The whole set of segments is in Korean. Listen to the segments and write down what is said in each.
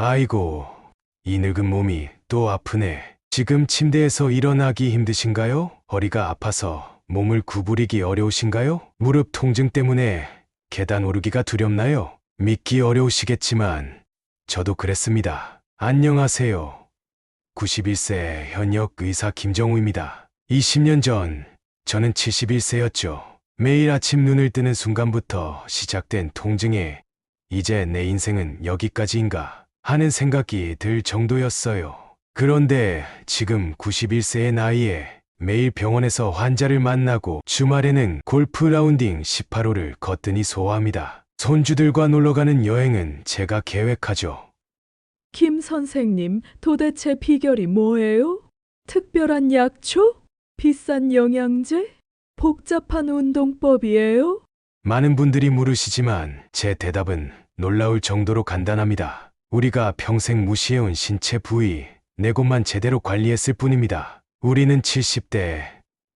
아이고, 이 늙은 몸이 또 아프네. 지금 침대에서 일어나기 힘드신가요? 허리가 아파서 몸을 구부리기 어려우신가요? 무릎 통증 때문에 계단 오르기가 두렵나요? 믿기 어려우시겠지만 저도 그랬습니다. 안녕하세요. 91세 현역 의사 김정우입니다. 20년 전 저는 71세였죠. 매일 아침 눈을 뜨는 순간부터 시작된 통증에 이제 내 인생은 여기까지인가 하는 생각이 들 정도였어요. 그런데 지금 91세의 나이에 매일 병원에서 환자를 만나고 주말에는 골프 라운딩 18홀을 거뜬히 소화합니다. 손주들과 놀러가는 여행은 제가 계획하죠. 김 선생님, 도대체 비결이 뭐예요? 특별한 약초? 비싼 영양제? 복잡한 운동법이에요? 많은 분들이 물으시지만 제 대답은 놀라울 정도로 간단합니다. 우리가 평생 무시해온 신체 부위, 네 곳만 제대로 관리했을 뿐입니다. 우리는 70대,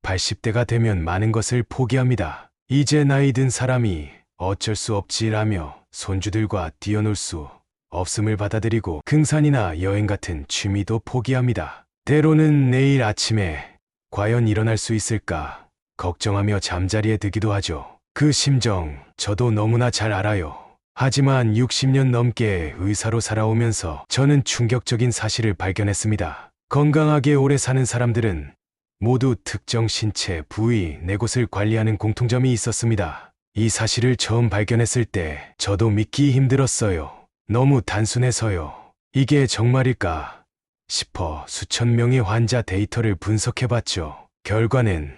80대가 되면 많은 것을 포기합니다. 이제 나이 든 사람이 어쩔 수 없지라며 손주들과 뛰어놀 수 없음을 받아들이고 등산이나 여행 같은 취미도 포기합니다. 때로는 내일 아침에 과연 일어날 수 있을까 걱정하며 잠자리에 들기도 하죠. 그 심정 저도 너무나 잘 알아요. 하지만 60년 넘게 의사로 살아오면서 저는 충격적인 사실을 발견했습니다. 건강하게 오래 사는 사람들은 모두 특정 신체 부위 네 곳을 관리하는 공통점이 있었습니다. 이 사실을 처음 발견했을 때 저도 믿기 힘들었어요. 너무 단순해서요. 이게 정말일까 싶어 수천 명의 환자 데이터를 분석해봤죠. 결과는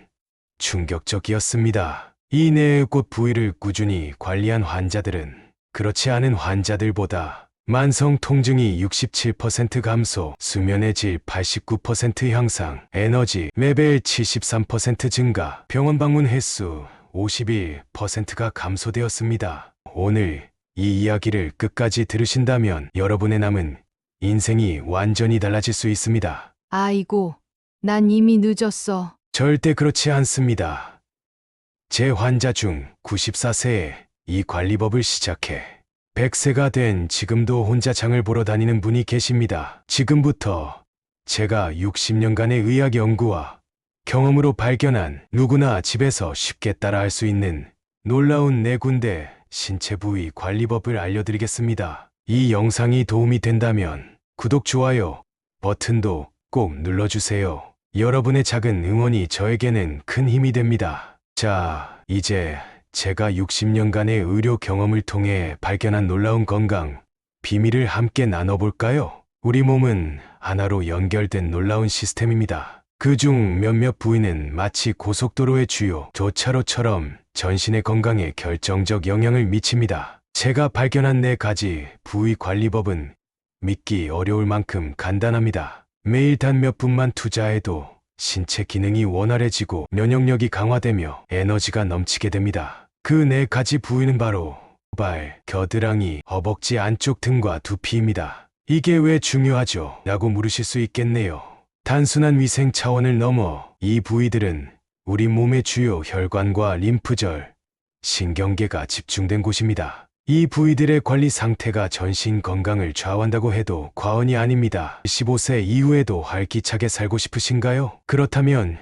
충격적이었습니다. 이 네 곳 부위를 꾸준히 관리한 환자들은 그렇지 않은 환자들보다 만성 통증이 67% 감소, 수면의 질 89% 향상, 에너지 레벨 73% 증가, 병원 방문 횟수 51%가 감소되었습니다. 오늘 이 이야기를 끝까지 들으신다면 여러분의 남은 인생이 완전히 달라질 수 있습니다. 아이고, 난 이미 늦었어. 절대 그렇지 않습니다. 제 환자 중 94세에 이 관리법을 시작해 100세가 된 지금도 혼자 장을 보러 다니는 분이 계십니다. 지금부터 제가 60년간의 의학 연구와 경험으로 발견한 누구나 집에서 쉽게 따라할 수 있는 놀라운 네 군데 신체 부위 관리법을 알려드리겠습니다. 이 영상이 도움이 된다면 구독, 좋아요 버튼도 꼭 눌러주세요. 여러분의 작은 응원이 저에게는 큰 힘이 됩니다. 자, 이제 제가 60년간의 의료 경험을 통해 발견한 놀라운 건강 비밀을 함께 나눠볼까요? 우리 몸은 하나로 연결된 놀라운 시스템입니다. 그중 몇몇 부위는 마치 고속도로의 주요 교차로처럼 전신의 건강에 결정적 영향을 미칩니다. 제가 발견한 네 가지 부위 관리법은 믿기 어려울 만큼 간단합니다. 매일 단 몇 분만 투자해도 신체 기능이 원활해지고 면역력이 강화되며 에너지가 넘치게 됩니다. 그 네 가지 부위는 바로 발, 겨드랑이, 허벅지 안쪽 등과 두피입니다. 이게 왜 중요하죠? 라고 물으실 수 있겠네요. 단순한 위생 차원을 넘어 이 부위들은 우리 몸의 주요 혈관과 림프절, 신경계가 집중된 곳입니다. 이 부위들의 관리 상태가 전신 건강을 좌우한다고 해도 과언이 아닙니다. 15세 이후에도 활기차게 살고 싶으신가요? 그렇다면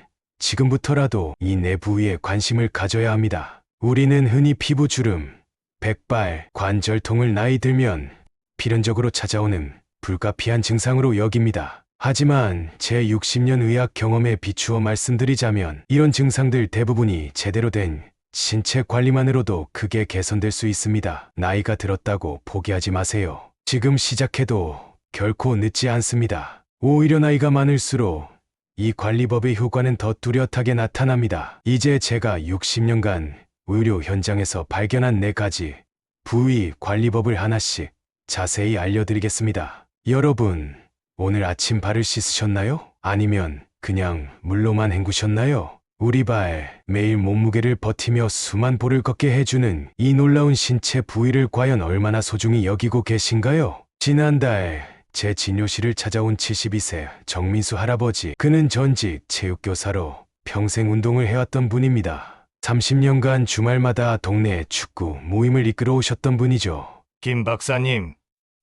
지금부터라도 이 네 부위에 관심을 가져야 합니다. 우리는 흔히 피부주름, 백발, 관절통을 나이 들면 필연적으로 찾아오는 불가피한 증상으로 여깁니다. 하지만 제 60년 의학 경험에 비추어 말씀드리자면 이런 증상들 대부분이 제대로 된 신체 관리만으로도 크게 개선될 수 있습니다. 나이가 들었다고 포기하지 마세요. 지금 시작해도 결코 늦지 않습니다. 오히려 나이가 많을수록 이 관리법의 효과는 더 뚜렷하게 나타납니다. 이제 제가 60년간 의료 현장에서 발견한 네 가지 부위 관리법을 하나씩 자세히 알려드리겠습니다. 여러분, 오늘 아침 발을 씻으셨나요? 아니면 그냥 물로만 헹구셨나요? 우리 발, 매일 몸무게를 버티며 수만 보를 걷게 해주는 이 놀라운 신체 부위를 과연 얼마나 소중히 여기고 계신가요? 지난달 제 진료실을 찾아온 72세 정민수 할아버지, 그는 전직 체육교사로 평생 운동을 해왔던 분입니다. 30년간 주말마다 동네 축구 모임을 이끌어 오셨던 분이죠. 김 박사님,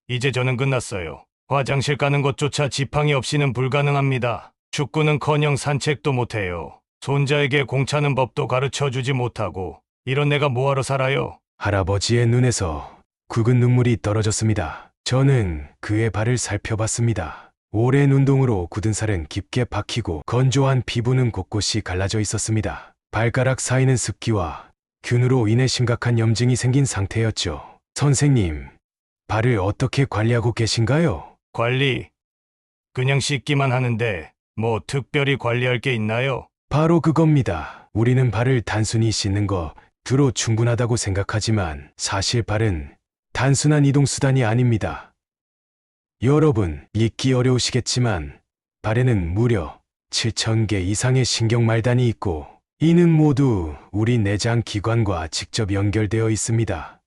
이제 저는 끝났어요. 화장실 가는 것조차 지팡이 없이는 불가능합니다. 축구는커녕 산책도 못해요. 손자에게 공차는 법도 가르쳐 주지 못하고 이런 내가 뭐하러 살아요? 할아버지의 눈에서 굵은 눈물이 떨어졌습니다. 저는 그의 발을 살펴봤습니다. 오랜 운동으로 굳은 살은 깊게 박히고 건조한 피부는 곳곳이 갈라져 있었습니다. 발가락 사이는 습기와 균으로 인해 심각한 염증이 생긴 상태였죠. 선생님, 발을 어떻게 관리하고 계신가요? 관리. 그냥 씻기만 하는데 뭐 특별히 관리할 게 있나요? 바로 그겁니다. 우리는 발을 단순히 씻는 것으로 충분하다고 생각하지만 사실 발은 단순한 이동수단이 아닙니다. 여러분, 믿기 어려우시겠지만 발에는 무려 7,000개 이상의 신경말단이 있고 이는 모두 우리 내장 기관과 직접 연결되어 있습니다.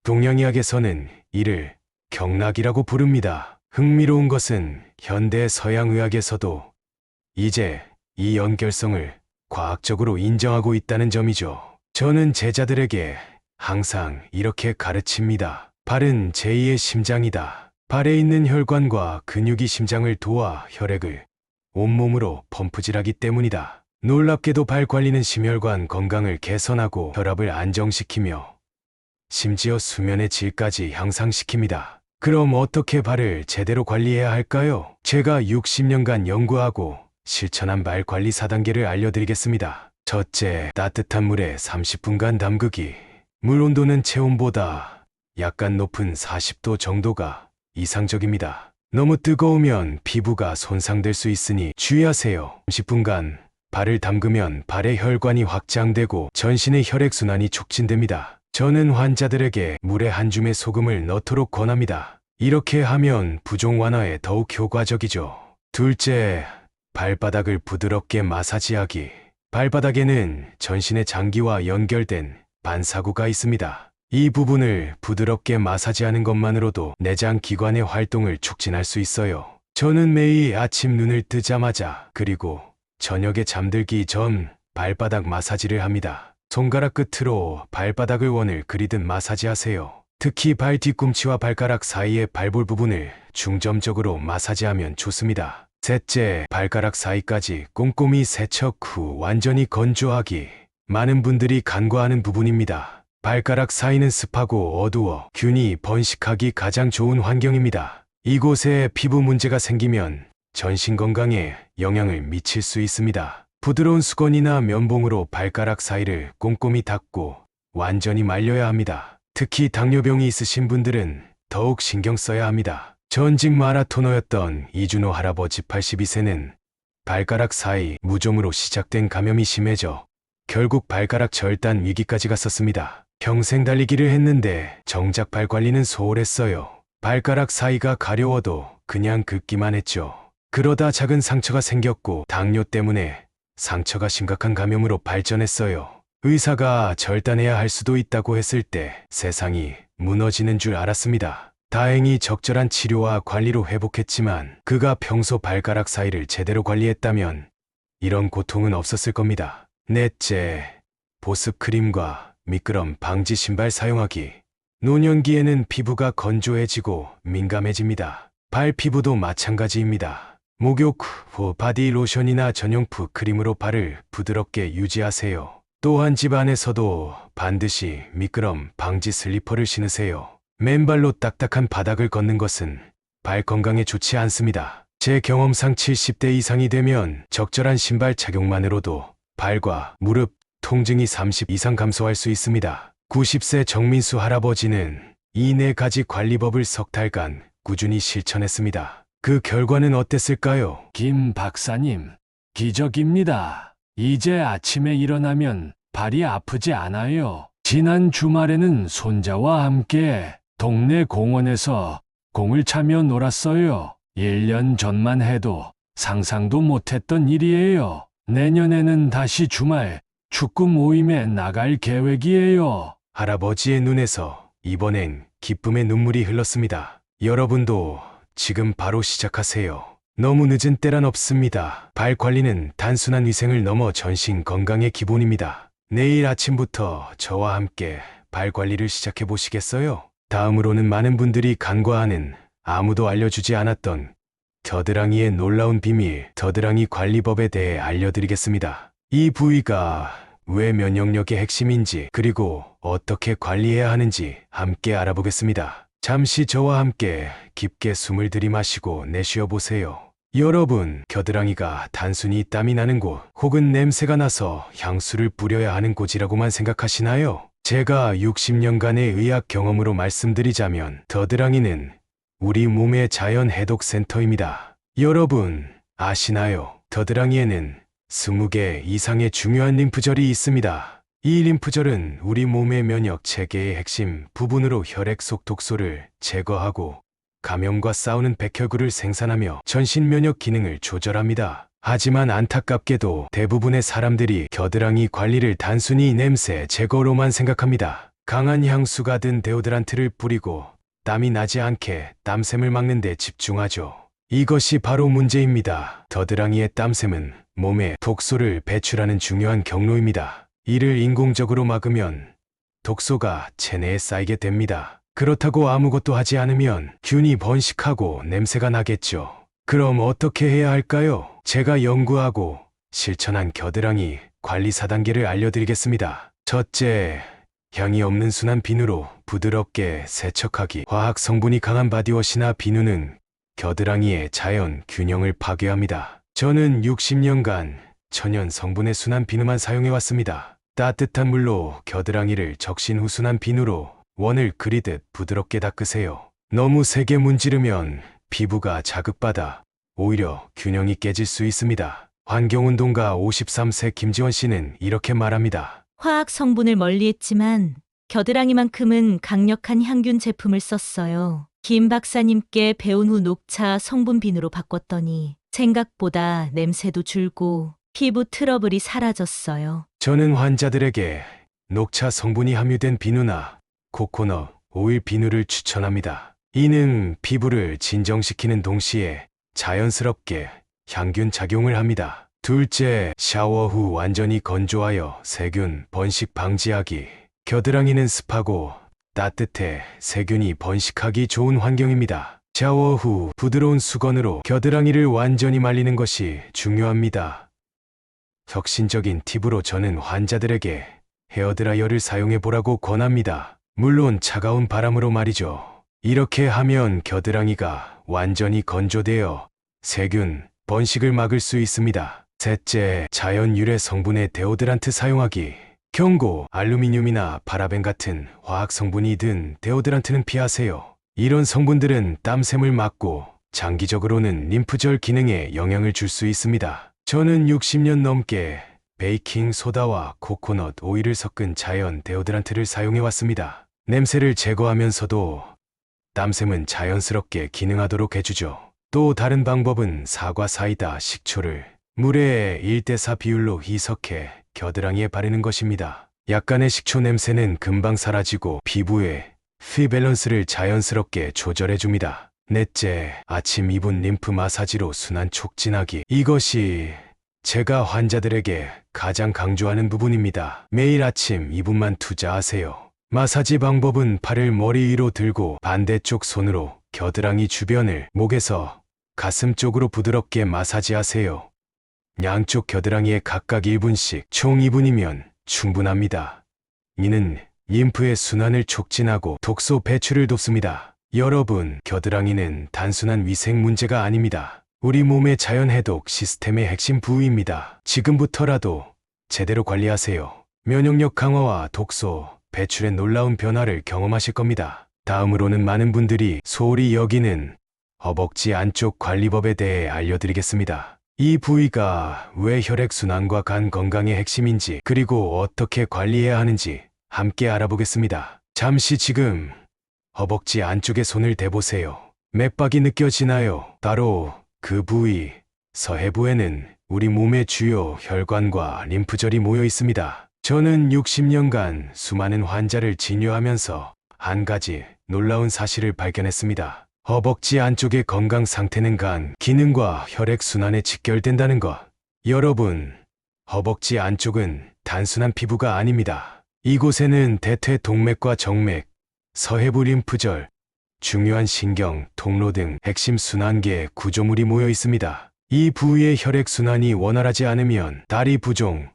동양의학에서는 이를 경락이라고 부릅니다. 흥미로운 것은 현대 서양의학에서도 이제 이 연결성을 과학적으로 인정하고 있다는 점이죠. 저는 제자들에게 항상 이렇게 가르칩니다. 발은 제2의 심장이다. 발에 있는 혈관과 근육이 심장을 도와 혈액을 온몸으로 펌프질하기 때문이다. 놀랍게도 발 관리는 심혈관 건강을 개선하고 혈압을 안정시키며 심지어 수면의 질까지 향상시킵니다. 그럼 어떻게 발을 제대로 관리해야 할까요? 제가 60년간 연구하고 실천한 발 관리 4단계를 알려드리겠습니다. 첫째, 따뜻한 물에 30분간 담그기. 물 온도는 체온보다 약간 높은 40도 정도가 이상적입니다. 너무 뜨거우면 피부가 손상될 수 있으니 주의하세요. 30분간 발을 담그면 발의 혈관이 확장되고 전신의 혈액순환이 촉진됩니다. 저는 환자들에게 물에 한 줌의 소금을 넣도록 권합니다. 이렇게 하면 부종 완화에 더욱 효과적이죠. 둘째, 발바닥을 부드럽게 마사지하기. 발바닥에는 전신의 장기와 연결된 반사구가 있습니다. 이 부분을 부드럽게 마사지하는 것만으로도 내장 기관의 활동을 촉진할 수 있어요. 저는 매일 아침 눈을 뜨자마자 그리고 저녁에 잠들기 전 발바닥 마사지를 합니다. 손가락 끝으로 발바닥을 원을 그리듯 마사지하세요. 특히 발 뒤꿈치와 발가락 사이의 발볼 부분을 중점적으로 마사지하면 좋습니다. 셋째, 발가락 사이까지 꼼꼼히 세척 후 완전히 건조하기. 많은 분들이 간과하는 부분입니다. 발가락 사이는 습하고 어두워 균이 번식하기 가장 좋은 환경입니다. 이곳에 피부 문제가 생기면 전신 건강에 영향을 미칠 수 있습니다. 부드러운 수건이나 면봉으로 발가락 사이를 꼼꼼히 닦고 완전히 말려야 합니다. 특히 당뇨병이 있으신 분들은 더욱 신경 써야 합니다. 전직 마라토너였던 이준호 할아버지 82세는 발가락 사이 무좀으로 시작된 감염이 심해져 결국 발가락 절단 위기까지 갔었습니다. 평생 달리기를 했는데 정작 발 관리는 소홀했어요. 발가락 사이가 가려워도 그냥 긁기만 했죠. 그러다 작은 상처가 생겼고 당뇨 때문에 상처가 심각한 감염으로 발전했어요. 의사가 절단해야 할 수도 있다고 했을 때 세상이 무너지는 줄 알았습니다. 다행히 적절한 치료와 관리로 회복했지만 그가 평소 발가락 사이를 제대로 관리했다면 이런 고통은 없었을 겁니다. 넷째, 보습 크림과 미끄럼 방지 신발 사용하기. 노년기에는 피부가 건조해지고 민감해집니다. 발 피부도 마찬가지입니다. 목욕 후 바디 로션이나 전용프 크림으로 발을 부드럽게 유지하세요. 또한 집 안에서도 반드시 미끄럼 방지 슬리퍼를 신으세요. 맨발로 딱딱한 바닥을 걷는 것은 발 건강에 좋지 않습니다. 제 경험상 70대 이상이 되면 적절한 신발 착용만으로도 발과 무릎 통증이 30 이상 감소할 수 있습니다. 90세 정민수 할아버지는 이 4가지 관리법을 석 달간 꾸준히 실천했습니다. 그 결과는 어땠을까요? 김 박사님, 기적입니다. 이제 아침에 일어나면 발이 아프지 않아요. 지난 주말에는 손자와 함께 동네 공원에서 공을 차며 놀았어요. 1년 전만 해도 상상도 못했던 일이에요. 내년에는 다시 주말 축구 모임에 나갈 계획이에요. 할아버지의 눈에서 이번엔 기쁨의 눈물이 흘렀습니다. 여러분도 지금 바로 시작하세요. 너무 늦은 때란 없습니다. 발 관리는 단순한 위생을 넘어 전신 건강의 기본입니다. 내일 아침부터 저와 함께 발 관리를 시작해 보시겠어요? 다음으로는 많은 분들이 간과하는 아무도 알려주지 않았던 겨드랑이의 놀라운 비밀, 겨드랑이 관리법에 대해 알려드리겠습니다. 이 부위가 왜 면역력의 핵심인지 그리고 어떻게 관리해야 하는지 함께 알아보겠습니다. 잠시 저와 함께 깊게 숨을 들이마시고 내쉬어 보세요. 여러분, 겨드랑이가 단순히 땀이 나는 곳 혹은 냄새가 나서 향수를 뿌려야 하는 곳이라고만 생각하시나요? 제가 60년간의 의학 경험으로 말씀드리자면 겨드랑이는 우리 몸의 자연 해독 센터입니다. 여러분, 아시나요? 겨드랑이에는 20개 이상의 중요한 림프절이 있습니다. 이 림프절은 우리 몸의 면역 체계의 핵심 부분으로 혈액 속 독소를 제거하고 감염과 싸우는 백혈구를 생산하며 전신 면역 기능을 조절합니다. 하지만 안타깝게도 대부분의 사람들이 겨드랑이 관리를 단순히 냄새 제거로만 생각합니다. 강한 향수가 든 데오드란트를 뿌리고 땀이 나지 않게 땀샘을 막는 데 집중하죠. 이것이 바로 문제입니다. 겨드랑이의 땀샘은 몸에 독소를 배출하는 중요한 경로입니다. 이를 인공적으로 막으면 독소가 체내에 쌓이게 됩니다. 그렇다고 아무것도 하지 않으면 균이 번식하고 냄새가 나겠죠. 그럼 어떻게 해야 할까요? 제가 연구하고 실천한 겨드랑이 관리 4단계를 알려드리겠습니다. 첫째, 향이 없는 순한 비누로 부드럽게 세척하기. 화학 성분이 강한 바디워시나 비누는 겨드랑이의 자연 균형을 파괴합니다. 저는 60년간 천연 성분의 순한 비누만 사용해왔습니다. 따뜻한 물로 겨드랑이를 적신 후 순한 비누로 원을 그리듯 부드럽게 닦으세요. 너무 세게 문지르면 피부가 자극받아 오히려 균형이 깨질 수 있습니다. 환경운동가 53세 김지원 씨는 이렇게 말합니다. 화학 성분을 멀리했지만 겨드랑이만큼은 강력한 향균 제품을 썼어요. 김 박사님께 배운 후 녹차 성분 비누로 바꿨더니 생각보다 냄새도 줄고 피부 트러블이 사라졌어요. 저는 환자들에게 녹차 성분이 함유된 비누나 코코넛 오일 비누를 추천합니다. 이는 피부를 진정시키는 동시에 자연스럽게 향균 작용을 합니다. 둘째, 샤워 후 완전히 건조하여 세균 번식 방지하기. 겨드랑이는 습하고 따뜻해 세균이 번식하기 좋은 환경입니다. 샤워 후 부드러운 수건으로 겨드랑이를 완전히 말리는 것이 중요합니다. 혁신적인 팁으로 저는 환자들에게 헤어드라이어를 사용해 보라고 권합니다. 물론 차가운 바람으로 말이죠. 이렇게 하면 겨드랑이가 완전히 건조되어 세균 번식을 막을 수 있습니다. 셋째, 자연 유래 성분의 데오드란트 사용하기. 경고, 알루미늄이나 파라벤 같은 화학 성분이 든 데오드란트는 피하세요. 이런 성분들은 땀샘을 막고 장기적으로는 림프절 기능에 영향을 줄 수 있습니다. 저는 60년 넘게 베이킹 소다와 코코넛 오일을 섞은 자연 데오드란트를 사용해 왔습니다. 냄새를 제거하면서도 땀샘은 자연스럽게 기능하도록 해주죠. 또 다른 방법은 사과 사이다 식초를 물에 1대4 비율로 희석해 겨드랑이에 바르는 것입니다. 약간의 식초 냄새는 금방 사라지고 피부의 피 밸런스를 자연스럽게 조절해줍니다. 넷째, 아침 2분 림프 마사지로 순환 촉진하기. 이것이 제가 환자들에게 가장 강조하는 부분입니다. 매일 아침 2분만 투자하세요. 마사지 방법은 팔을 머리 위로 들고 반대쪽 손으로 겨드랑이 주변을 목에서 가슴 쪽으로 부드럽게 마사지하세요. 양쪽 겨드랑이에 각각 1분씩 총 2분이면 충분합니다. 이는 림프의 순환을 촉진하고 독소 배출을 돕습니다. 여러분, 겨드랑이는 단순한 위생 문제가 아닙니다. 우리 몸의 자연 해독 시스템의 핵심 부위입니다. 지금부터라도 제대로 관리하세요. 면역력 강화와 독소 배출의 놀라운 변화를 경험하실 겁니다. 다음으로는 많은 분들이 소홀히 여기는 허벅지 안쪽 관리법에 대해 알려드리겠습니다. 이 부위가 왜 혈액순환과 간 건강의 핵심인지 그리고 어떻게 관리해야 하는지 함께 알아보겠습니다. 잠시 지금 허벅지 안쪽에 손을 대보세요. 맥박이 느껴지나요? 바로 그 부위, 서해부에는 우리 몸의 주요 혈관과 림프절이 모여 있습니다. 저는 60년간 수많은 환자를 진료하면서 한 가지 놀라운 사실을 발견했습니다. 허벅지 안쪽의 건강 상태는 간 기능과 혈액순환에 직결된다는 것. 여러분, 허벅지 안쪽은 단순한 피부가 아닙니다. 이곳에는 대퇴 동맥과 정맥, 서해부 림프절, 중요한 신경, 통로 등 핵심 순환계 구조물이 모여 있습니다. 이 부위의 혈액순환이 원활하지 않으면 다리 부종,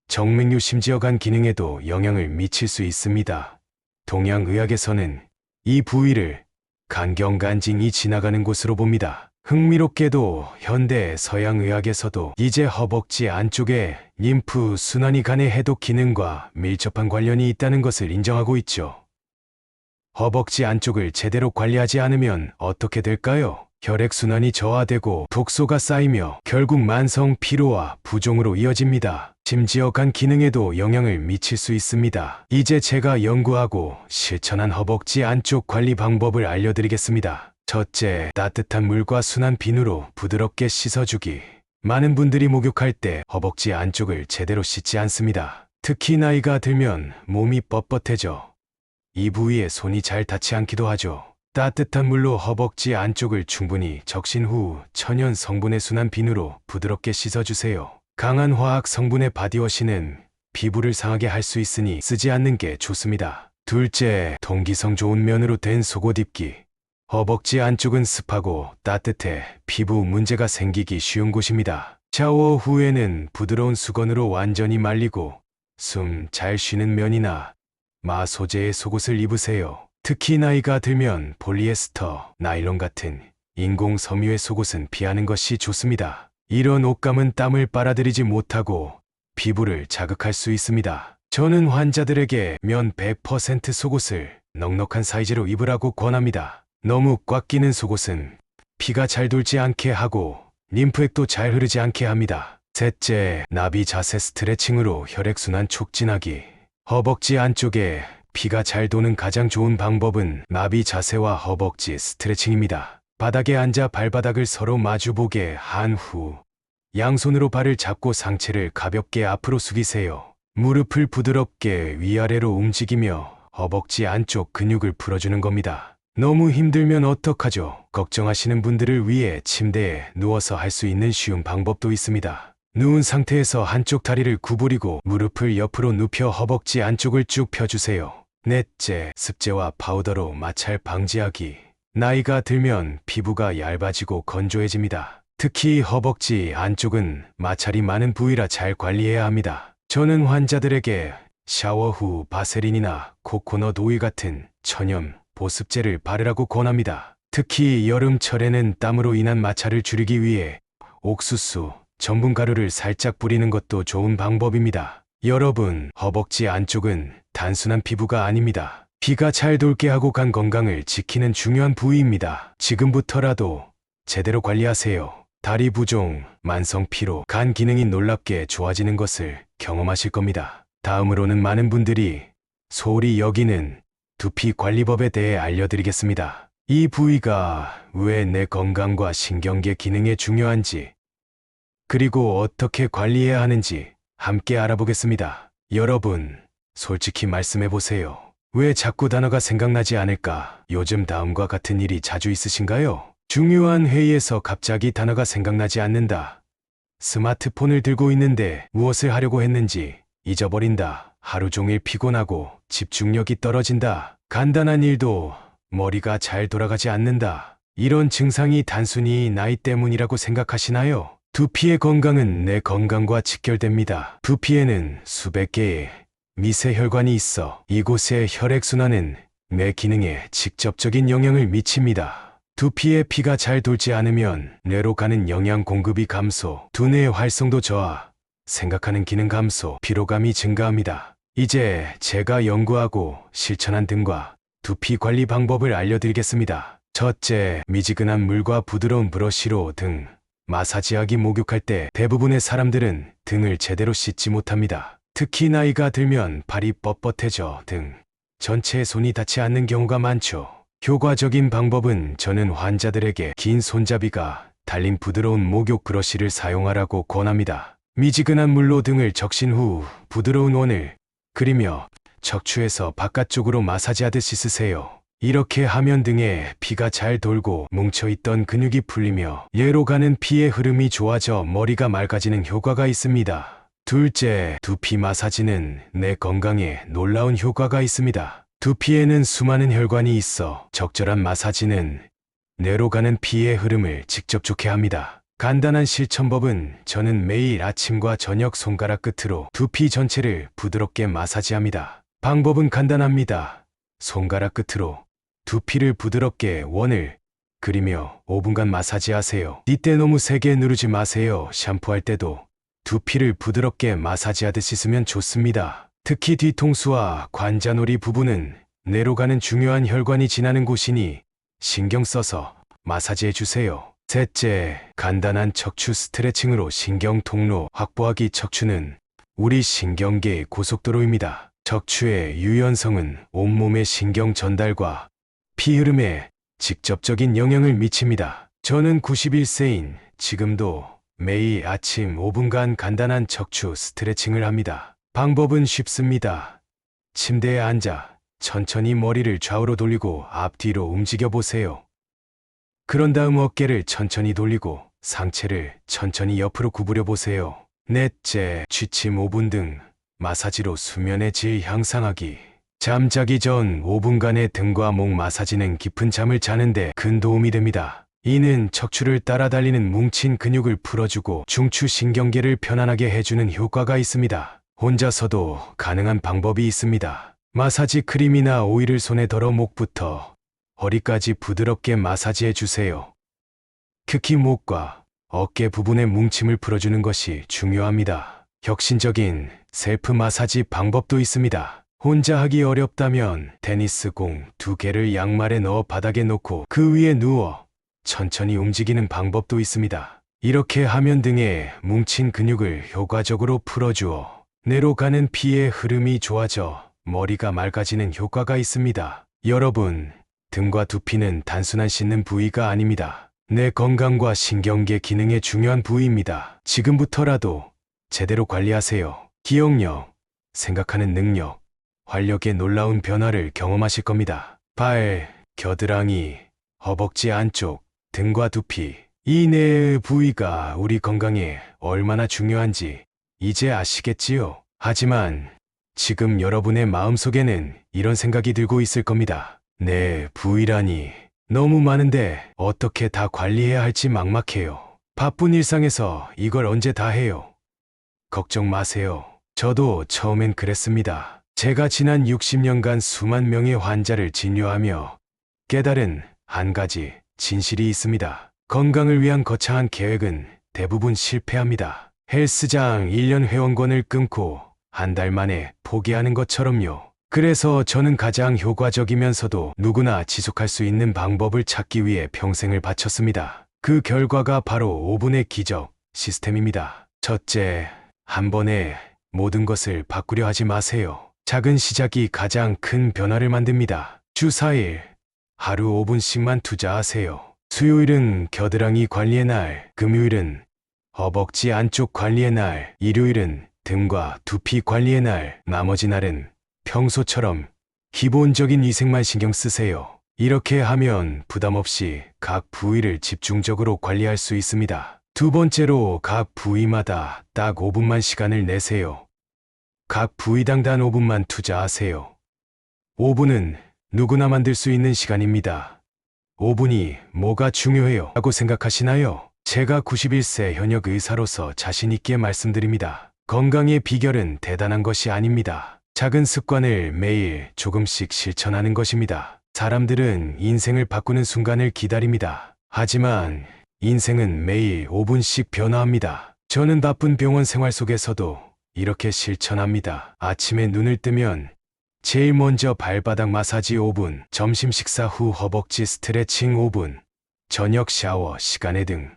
정맥류 심지어 간 기능에도 영향을 미칠 수 있습니다. 동양의학에서는 이 부위를 간경간징이 지나가는 곳으로 봅니다. 흥미롭게도 현대 서양의학에서도 이제 허벅지 안쪽에 림프 순환이 간의 해독 기능과 밀접한 관련이 있다는 것을 인정하고 있죠. 허벅지 안쪽을 제대로 관리하지 않으면 어떻게 될까요? 혈액순환이 저하되고 독소가 쌓이며 결국 만성 피로와 부종으로 이어집니다. 심지어 간 기능에도 영향을 미칠 수 있습니다. 이제 제가 연구하고 실천한 허벅지 안쪽 관리 방법을 알려드리겠습니다. 첫째, 따뜻한 물과 순한 비누로 부드럽게 씻어주기. 많은 분들이 목욕할 때 허벅지 안쪽을 제대로 씻지 않습니다. 특히 나이가 들면 몸이 뻣뻣해져 이 부위에 손이 잘 닿지 않기도 하죠. 따뜻한 물로 허벅지 안쪽을 충분히 적신 후 천연 성분의 순한 비누로 부드럽게 씻어주세요. 강한 화학 성분의 바디워시는 피부를 상하게 할 수 있으니 쓰지 않는 게 좋습니다. 둘째, 통기성 좋은 면으로 된 속옷 입기. 허벅지 안쪽은 습하고 따뜻해 피부 문제가 생기기 쉬운 곳입니다. 샤워 후에는 부드러운 수건으로 완전히 말리고 숨 잘 쉬는 면이나 마 소재의 속옷을 입으세요. 특히 나이가 들면 폴리에스터, 나일론 같은 인공 섬유의 속옷은 피하는 것이 좋습니다. 이런 옷감은 땀을 빨아들이지 못하고 피부를 자극할 수 있습니다. 저는 환자들에게 면 100% 속옷을 넉넉한 사이즈로 입으라고 권합니다. 너무 꽉 끼는 속옷은 피가 잘 돌지 않게 하고 림프액도 잘 흐르지 않게 합니다. 셋째, 나비 자세 스트레칭으로 혈액순환 촉진하기. 허벅지 안쪽에 피가 잘 도는 가장 좋은 방법은 나비 자세와 허벅지 스트레칭입니다. 바닥에 앉아 발바닥을 서로 마주보게 한 후 양손으로 발을 잡고 상체를 가볍게 앞으로 숙이세요. 무릎을 부드럽게 위아래로 움직이며 허벅지 안쪽 근육을 풀어주는 겁니다. 너무 힘들면 어떡하죠? 걱정하시는 분들을 위해 침대에 누워서 할 수 있는 쉬운 방법도 있습니다. 누운 상태에서 한쪽 다리를 구부리고 무릎을 옆으로 눕혀 허벅지 안쪽을 쭉 펴주세요. 넷째, 습제와 파우더로 마찰 방지하기. 나이가 들면 피부가 얇아지고 건조해집니다. 특히 허벅지 안쪽은 마찰이 많은 부위라 잘 관리해야 합니다. 저는 환자들에게 샤워 후 바세린이나 코코넛 오일 같은 천연 보습제를 바르라고 권합니다. 특히 여름철에는 땀으로 인한 마찰을 줄이기 위해 옥수수, 전분가루를 살짝 뿌리는 것도 좋은 방법입니다. 여러분, 허벅지 안쪽은 단순한 피부가 아닙니다. 피가 잘 돌게 하고 간 건강을 지키는 중요한 부위입니다. 지금부터라도 제대로 관리하세요. 다리 부종, 만성 피로, 간 기능이 놀랍게 좋아지는 것을 경험하실 겁니다. 다음으로는 많은 분들이 소홀히 여기는 두피 관리법에 대해 알려드리겠습니다. 이 부위가 왜 내 건강과 신경계 기능에 중요한지, 그리고 어떻게 관리해야 하는지 함께 알아보겠습니다. 여러분, 솔직히 말씀해보세요. 왜 자꾸 단어가 생각나지 않을까? 요즘 다음과 같은 일이 자주 있으신가요? 중요한 회의에서 갑자기 단어가 생각나지 않는다. 스마트폰을 들고 있는데 무엇을 하려고 했는지 잊어버린다. 하루 종일 피곤하고 집중력이 떨어진다. 간단한 일도 머리가 잘 돌아가지 않는다. 이런 증상이 단순히 나이 때문이라고 생각하시나요? 두피의 건강은 내 건강과 직결됩니다. 두피에는 수백 개의 미세혈관이 있어 이곳의 혈액순환은 내 기능에 직접적인 영향을 미칩니다. 두피에 피가 잘 돌지 않으면 뇌로 가는 영양 공급이 감소, 두뇌의 활성도 저하, 생각하는 기능 감소, 피로감이 증가합니다. 이제 제가 연구하고 실천한 등과 두피 관리 방법을 알려드리겠습니다. 첫째, 미지근한 물과 부드러운 브러쉬로 등 마사지하기. 목욕할 때 대부분의 사람들은 등을 제대로 씻지 못합니다. 특히 나이가 들면 발이 뻣뻣해져 등 전체에 손이 닿지 않는 경우가 많죠. 효과적인 방법은 저는 환자들에게 긴 손잡이가 달린 부드러운 목욕 브러쉬를 사용하라고 권합니다. 미지근한 물로 등을 적신 후 부드러운 원을 그리며 척추에서 바깥쪽으로 마사지하듯 씻으세요. 이렇게 하면 등에 피가 잘 돌고 뭉쳐있던 근육이 풀리며 뇌로 가는 피의 흐름이 좋아져 머리가 맑아지는 효과가 있습니다. 둘째, 두피 마사지는 내 건강에 놀라운 효과가 있습니다. 두피에는 수많은 혈관이 있어 적절한 마사지는 뇌로 가는 피의 흐름을 직접 좋게 합니다. 간단한 실천법은 저는 매일 아침과 저녁 손가락 끝으로 두피 전체를 부드럽게 마사지합니다. 방법은 간단합니다. 손가락 끝으로 두피를 부드럽게 원을 그리며 5분간 마사지하세요. 이때 너무 세게 누르지 마세요. 샴푸할 때도 두피를 부드럽게 마사지하듯 씻으면 좋습니다. 특히 뒤통수와 관자놀이 부분은 뇌로 가는 중요한 혈관이 지나는 곳이니 신경 써서 마사지해 주세요. 셋째, 간단한 척추 스트레칭으로 신경 통로 확보하기. 척추는 우리 신경계의 고속도로입니다. 척추의 유연성은 온몸의 신경 전달과 피 흐름에 직접적인 영향을 미칩니다. 저는 91세인 지금도 매일 아침 5분간 간단한 척추 스트레칭을 합니다. 방법은 쉽습니다. 침대에 앉아 천천히 머리를 좌우로 돌리고 앞뒤로 움직여 보세요. 그런 다음 어깨를 천천히 돌리고 상체를 천천히 옆으로 구부려 보세요. 넷째, 취침 5분 등 마사지로 수면의 질 향상하기. 잠자기 전 5분간의 등과 목 마사지는 깊은 잠을 자는데 큰 도움이 됩니다. 이는 척추를 따라 달리는 뭉친 근육을 풀어주고 중추신경계를 편안하게 해주는 효과가 있습니다. 혼자서도 가능한 방법이 있습니다. 마사지 크림이나 오일을 손에 덜어 목부터 허리까지 부드럽게 마사지해 주세요. 특히 목과 어깨 부분의 뭉침을 풀어주는 것이 중요합니다. 혁신적인 셀프 마사지 방법도 있습니다. 혼자 하기 어렵다면 테니스 공 2개를 양말에 넣어 바닥에 놓고 그 위에 누워 천천히 움직이는 방법도 있습니다. 이렇게 하면 등의 뭉친 근육을 효과적으로 풀어주어 뇌로 가는 피의 흐름이 좋아져 머리가 맑아지는 효과가 있습니다. 여러분, 등과 두피는 단순한 씻는 부위가 아닙니다. 뇌 건강과 신경계 기능에 중요한 부위입니다. 지금부터라도 제대로 관리하세요. 기억력, 생각하는 능력, 활력의 놀라운 변화를 경험하실 겁니다. 발, 겨드랑이, 허벅지 안쪽, 등과 두피, 이 네 부위가 우리 건강에 얼마나 중요한지 이제 아시겠지요? 하지만 지금 여러분의 마음속에는 이런 생각이 들고 있을 겁니다. 네, 부위라니 너무 많은데 어떻게 다 관리해야 할지 막막해요. 바쁜 일상에서 이걸 언제 다 해요? 걱정 마세요. 저도 처음엔 그랬습니다. 제가 지난 60년간 수만 명의 환자를 진료하며 깨달은 한 가지 진실이 있습니다. 건강을 위한 거창한 계획은 대부분 실패합니다. 헬스장 1년 회원권을 끊고 한 달 만에 포기하는 것처럼요. 그래서 저는 가장 효과적이면서도 누구나 지속할 수 있는 방법을 찾기 위해 평생을 바쳤습니다. 그 결과가 바로 5분의 기적 시스템입니다. 첫째, 한 번에 모든 것을 바꾸려 하지 마세요. 작은 시작이 가장 큰 변화를 만듭니다. 주 4일, 하루 5분씩만 투자하세요. 수요일은 겨드랑이 관리의 날, 금요일은 허벅지 안쪽 관리의 날, 일요일은 등과 두피 관리의 날, 나머지 날은 평소처럼 기본적인 위생만 신경 쓰세요. 이렇게 하면 부담 없이 각 부위를 집중적으로 관리할 수 있습니다. 두 번째로 각 부위마다 딱 5분만 시간을 내세요. 각 부위당 단 5분만 투자하세요. 5분은 누구나 만들 수 있는 시간입니다. 5분이 뭐가 중요해요? 라고 생각하시나요? 제가 91세 현역 의사로서 자신 있게 말씀드립니다. 건강의 비결은 대단한 것이 아닙니다. 작은 습관을 매일 조금씩 실천하는 것입니다. 사람들은 인생을 바꾸는 순간을 기다립니다. 하지만 인생은 매일 5분씩 변화합니다. 저는 바쁜 병원 생활 속에서도 이렇게 실천합니다. 아침에 눈을 뜨면 제일 먼저 발바닥 마사지 5분, 점심 식사 후 허벅지 스트레칭 5분, 저녁 샤워 시간에 등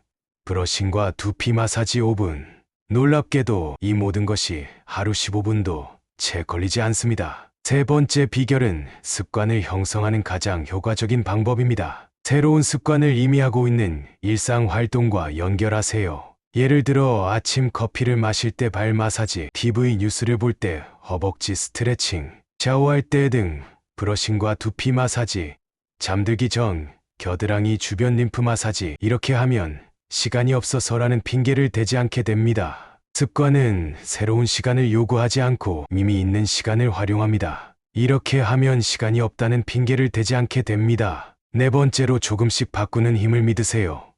브러싱과 두피 마사지 5분. 놀랍게도 이 모든 것이 하루 15분도 채 걸리지 않습니다. 세 번째 비결은 습관을 형성하는 가장 효과적인 방법입니다. 새로운 습관을 이미 하고 있는 일상 활동과 연결하세요. 예를 들어 아침 커피를 마실 때 발 마사지, TV 뉴스를 볼 때 허벅지 스트레칭, 샤워할 때 등 브러싱과 두피 마사지, 잠들기 전 겨드랑이 주변 림프 마사지. 이렇게 하면 시간이 없어서라는 핑계를 대지 않게 됩니다. 습관은 새로운 시간을 요구하지 않고 이미 있는 시간을 활용합니다. 이렇게 하면 시간이 없다는 핑계를 대지 않게 됩니다. 네 번째로 조금씩 바꾸는 힘을 믿으세요.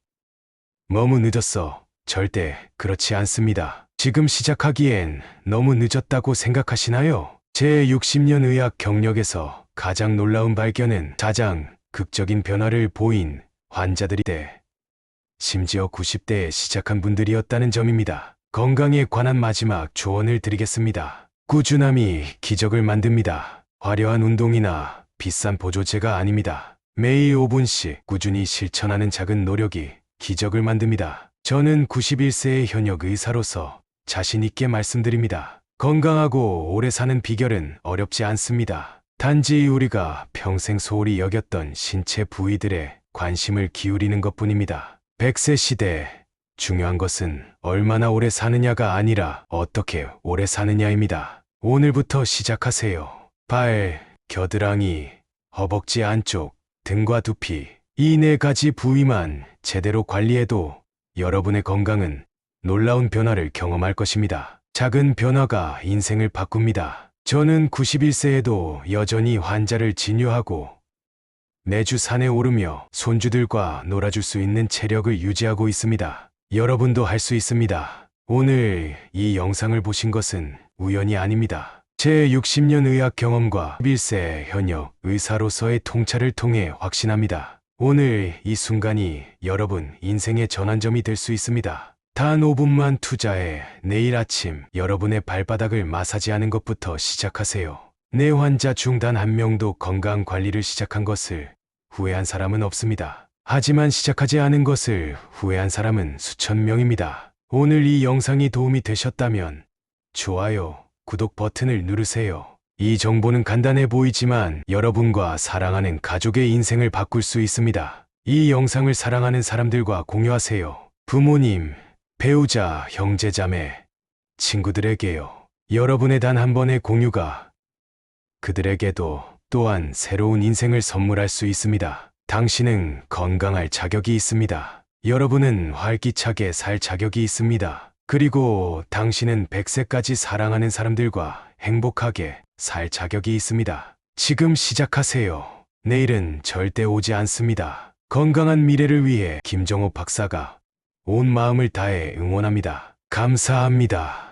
너무 늦었어. 절대 그렇지 않습니다. 지금 시작하기엔 너무 늦었다고 생각하시나요? 제 60년 의학 경력에서 가장 놀라운 발견은 가장 극적인 변화를 보인 환자들이 때 심지어 90대에 시작한 분들이었다는 점입니다. 건강에 관한 마지막 조언을 드리겠습니다. 꾸준함이 기적을 만듭니다. 화려한 운동이나 비싼 보조제가 아닙니다. 매일 5분씩 꾸준히 실천하는 작은 노력이 기적을 만듭니다. 저는 91세의 현역 의사로서 자신 있게 말씀드립니다. 건강하고 오래 사는 비결은 어렵지 않습니다. 단지 우리가 평생 소홀히 여겼던 신체 부위들에 관심을 기울이는 것뿐입니다. 100세 시대, 중요한 것은 얼마나 오래 사느냐가 아니라 어떻게 오래 사느냐입니다. 오늘부터 시작하세요. 발, 겨드랑이, 허벅지 안쪽, 등과 두피, 이 네 가지 부위만 제대로 관리해도 여러분의 건강은 놀라운 변화를 경험할 것입니다. 작은 변화가 인생을 바꿉니다. 저는 91세에도 여전히 환자를 진료하고 매주 산에 오르며 손주들과 놀아줄 수 있는 체력을 유지하고 있습니다. 여러분도 할 수 있습니다. 오늘 이 영상을 보신 것은 우연이 아닙니다. 제 60년 의학 경험과 11세 현역 의사로서의 통찰을 통해 확신합니다. 오늘 이 순간이 여러분 인생의 전환점이 될 수 있습니다. 단 5분만 투자해 내일 아침 여러분의 발바닥을 마사지하는 것부터 시작하세요. 내 환자 중 단 한 명도 건강 관리를 시작한 것을 후회한 사람은 없습니다. 하지만 시작하지 않은 것을 후회한 사람은 수천 명입니다. 오늘 이 영상이 도움이 되셨다면 좋아요, 구독 버튼을 누르세요. 이 정보는 간단해 보이지만 여러분과 사랑하는 가족의 인생을 바꿀 수 있습니다. 이 영상을 사랑하는 사람들과 공유하세요. 부모님, 배우자, 형제자매, 친구들에게요. 여러분의 단 한 번의 공유가 그들에게도 또한 새로운 인생을 선물할 수 있습니다. 당신은 건강할 자격이 있습니다. 여러분은 활기차게 살 자격이 있습니다. 그리고 당신은 100세까지 사랑하는 사람들과 행복하게 살 자격이 있습니다. 지금 시작하세요. 내일은 절대 오지 않습니다. 건강한 미래를 위해 김정호 박사가 온 마음을 다해 응원합니다. 감사합니다.